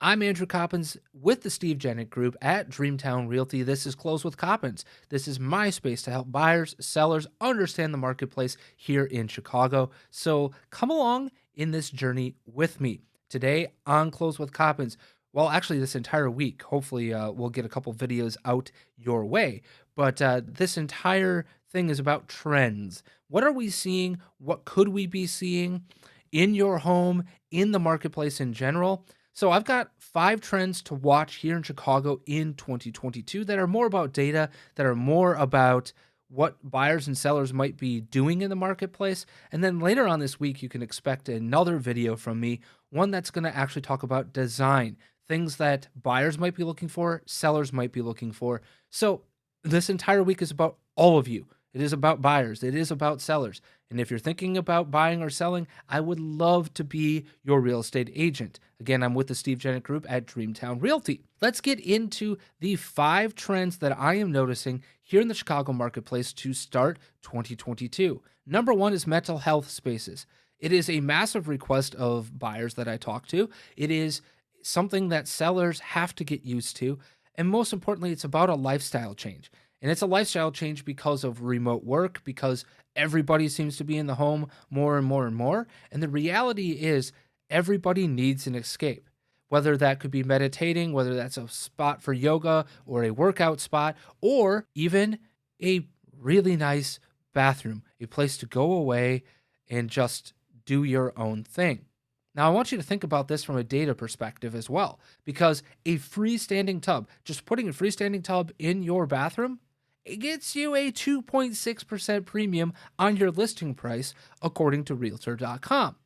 I'm Andrew Coppins with the Steve Jenick Group at Dreamtown Realty. This is Close with Coppins. This is my space to help buyers, sellers understand the marketplace here in Chicago. So come along in this journey with me. Today on Close with Coppins, well, actually, this entire week, hopefully, we'll get a couple videos out your way. But this entire thing is about trends. What are we seeing? What could we be seeing in your home, in the marketplace in general? So I've got 5 trends to watch here in Chicago in 2022 that are more about data, that are more about what buyers and sellers might be doing in the marketplace. And then later on this week, you can expect another video from me, one that's going to actually talk about design, things that buyers might be looking for, sellers might be looking for. So this entire week is about all of you. It is about buyers. It is about sellers. And if you're thinking about buying or selling, I would love to be your real estate agent. Again, I'm with the Steve Jenick Group at Dreamtown Realty. Let's get into the 5 trends that I am noticing here in the Chicago marketplace to start 2022. Number 1 is mental health spaces. It is a massive request of buyers that I talk to. It is something that sellers have to get used to. And most importantly, it's about a lifestyle change. And it's a lifestyle change because of remote work, because everybody seems to be in the home more and more and more. And the reality is everybody needs an escape, whether that could be meditating, whether that's a spot for yoga or a workout spot, or even a really nice bathroom, a place to go away and just do your own thing. Now, I want you to think about this from a data perspective as well, because a freestanding tub, just putting a freestanding tub in your bathroom, it gets you a 2.6% premium on your listing price, according to Realtor.com.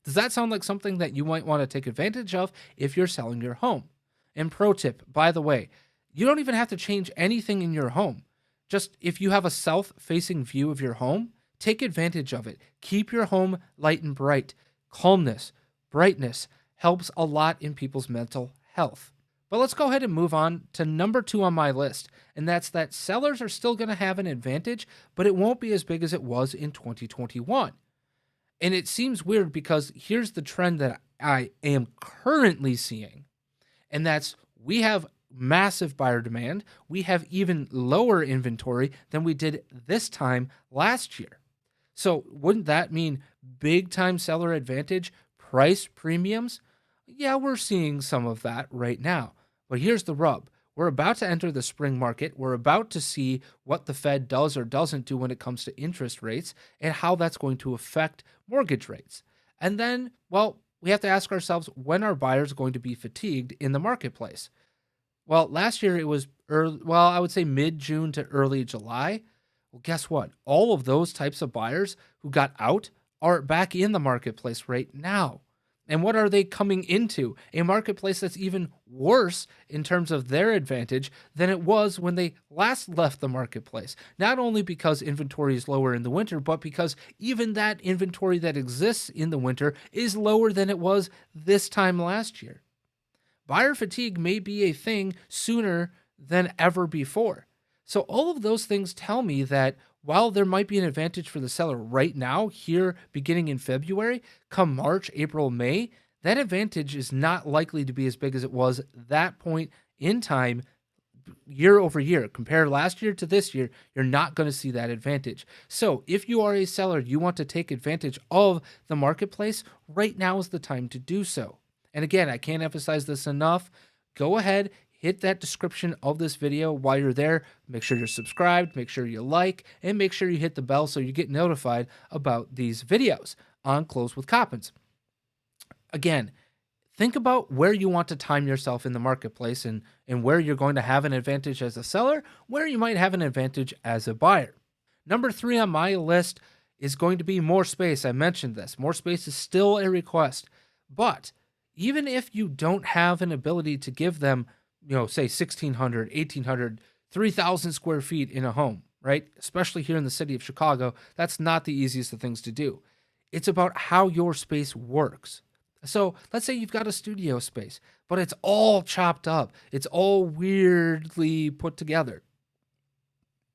Does that sound like something that you might want to take advantage of if you're selling your home? And pro tip, by the way, you don't even have to change anything in your home. Just if you have a south-facing view of your home, take advantage of it. Keep your home light and bright. Calmness, brightness helps a lot in people's mental health. But let's go ahead and move on to number 2 on my list, and that's that sellers are still going to have an advantage, but it won't be as big as it was in 2021. And it seems weird because here's the trend that I am currently seeing, and that's we have massive buyer demand. We have even lower inventory than we did this time last year. So wouldn't that mean big time seller advantage, price premiums? Yeah, we're seeing some of that right now. But here's the rub. We're about to enter the spring market. We're about to see what the Fed does or doesn't do when it comes to interest rates and how that's going to affect mortgage rates. And then, well, we have to ask ourselves, when are buyers going to be fatigued in the marketplace? Well, last year it was I would say mid-June to early July. Well, guess what? All of those types of buyers who got out are back in the marketplace right now. And what are they coming into? A marketplace that's even worse in terms of their advantage than it was when they last left the marketplace. Not only because inventory is lower in the winter, but because even that inventory that exists in the winter is lower than it was this time last year. Buyer fatigue may be a thing sooner than ever before. So all of those things tell me that while there might be an advantage for the seller right now, here beginning in February, come March, April, May, that advantage is not likely to be as big as it was that point in time year over year. Compare last year to this year, you're not going to see that advantage. So if you are a seller, you want to take advantage of the marketplace, right now is the time to do so. And again, I can't emphasize this enough. Go ahead, hit that description of this video while you're there. Make sure you're subscribed, make sure you like, and make sure you hit the bell so you get notified about these videos on Close with Coppins. Again, think about where you want to time yourself in the marketplace and where you're going to have an advantage as a seller, where you might have an advantage as a buyer. Number 3 on my list is going to be more space. I mentioned this. More space is still a request. But even if you don't have an ability to give them say 1,600, 1,800, 3,000 square feet in a home, right? Especially here in the city of Chicago, that's not the easiest of things to do. It's about how your space works. So let's say you've got a studio space, but it's all chopped up. It's all weirdly put together.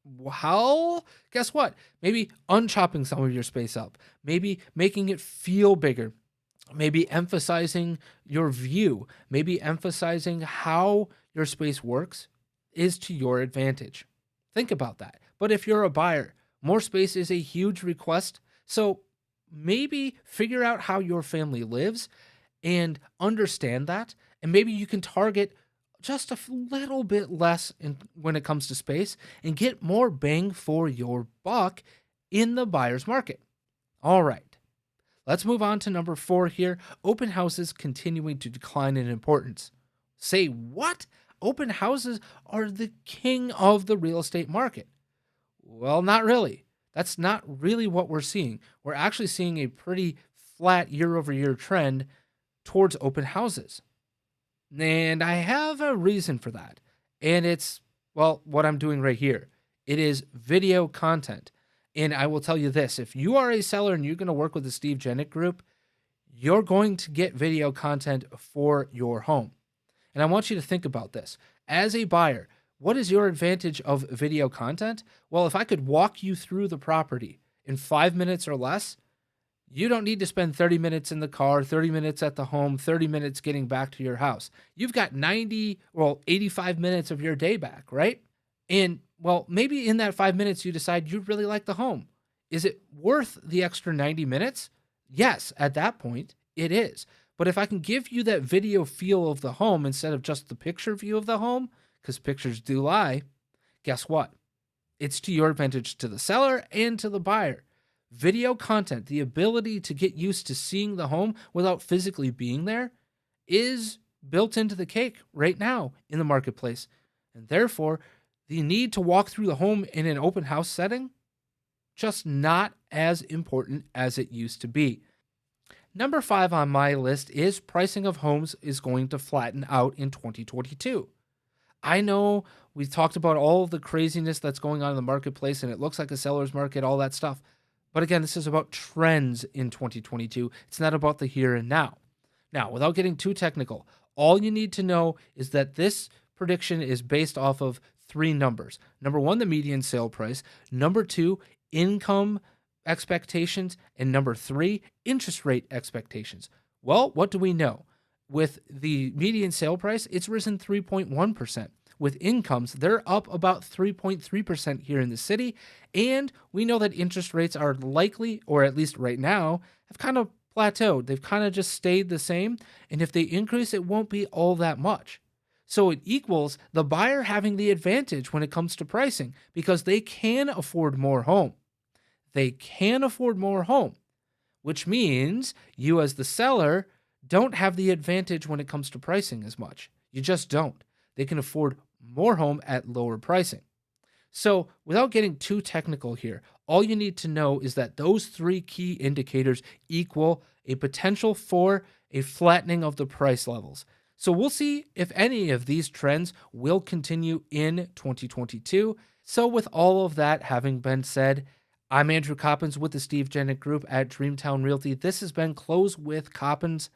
Well, guess what? Maybe unchopping some of your space up, maybe making it feel bigger, maybe emphasizing your view, maybe emphasizing how your space works is to your advantage. Think about that. But if you're a buyer, more space is a huge request. So maybe figure out how your family lives and understand that. And maybe you can target just a little bit less when it comes to space and get more bang for your buck in the buyer's market. All right. Let's move on to number 4 here. Open houses continuing to decline in importance. Say what? Open houses are the king of the real estate market. Well, not really. That's not really what we're seeing. We're actually seeing a pretty flat year over year trend towards open houses. And I have a reason for that. And it's, well, what I'm doing right here. It is video content. And I will tell you this, if you are a seller and you're going to work with the Steve Jenick Group, you're going to get video content for your home. And I want you to think about this. As a buyer, what is your advantage of video content? Well, if I could walk you through the property in 5 minutes or less, you don't need to spend 30 minutes in the car, 30 minutes at the home, 30 minutes getting back to your house. You've got 85 minutes of your day back, right? And well, maybe in that 5 minutes, you decide you really like the home. Is it worth the extra 90 minutes? Yes, at that point, it is. But if I can give you that video feel of the home instead of just the picture view of the home, because pictures do lie, guess what? It's to your advantage to the seller and to the buyer. Video content, the ability to get used to seeing the home without physically being there, is built into the cake right now in the marketplace. And therefore, the need to walk through the home in an open house setting, just not as important as it used to be. Number 5 on my list is pricing of homes is going to flatten out in 2022. I know we've talked about all of the craziness that's going on in the marketplace and it looks like a seller's market, all that stuff. But again, this is about trends in 2022. It's not about the here and now. Now, without getting too technical, all you need to know is that this prediction is based off of 3 numbers. Number 1, the median sale price. Number 2, income expectations. And number 3, interest rate expectations. Well, what do we know? With the median sale price, it's risen 3.1%. With incomes, they're up about 3.3% here in the city. And we know that interest rates are likely, or at least right now, have kind of plateaued. They've kind of just stayed the same. And if they increase, it won't be all that much. So it equals the buyer having the advantage when it comes to pricing because they can afford more home. They can afford more home, which means you as the seller don't have the advantage when it comes to pricing as much. You just don't. They can afford more home at lower pricing. So without getting too technical here, all you need to know is that those 3 key indicators equal a potential for a flattening of the price levels. So we'll see if any of these trends will continue in 2022. So with all of that having been said, I'm Andrew Coppins with the Steve Jenick Group at Dreamtown Realty. This has been Close with Coppins.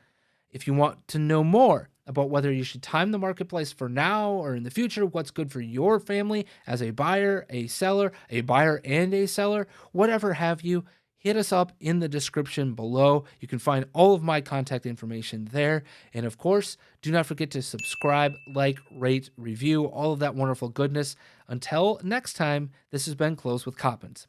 If you want to know more about whether you should time the marketplace for now or in the future, what's good for your family as a buyer, a seller, a buyer and a seller, whatever have you, hit us up in the description below. You can find all of my contact information there. And of course, do not forget to subscribe, like, rate, review, all of that wonderful goodness. Until next time, this has been Close with Coppins.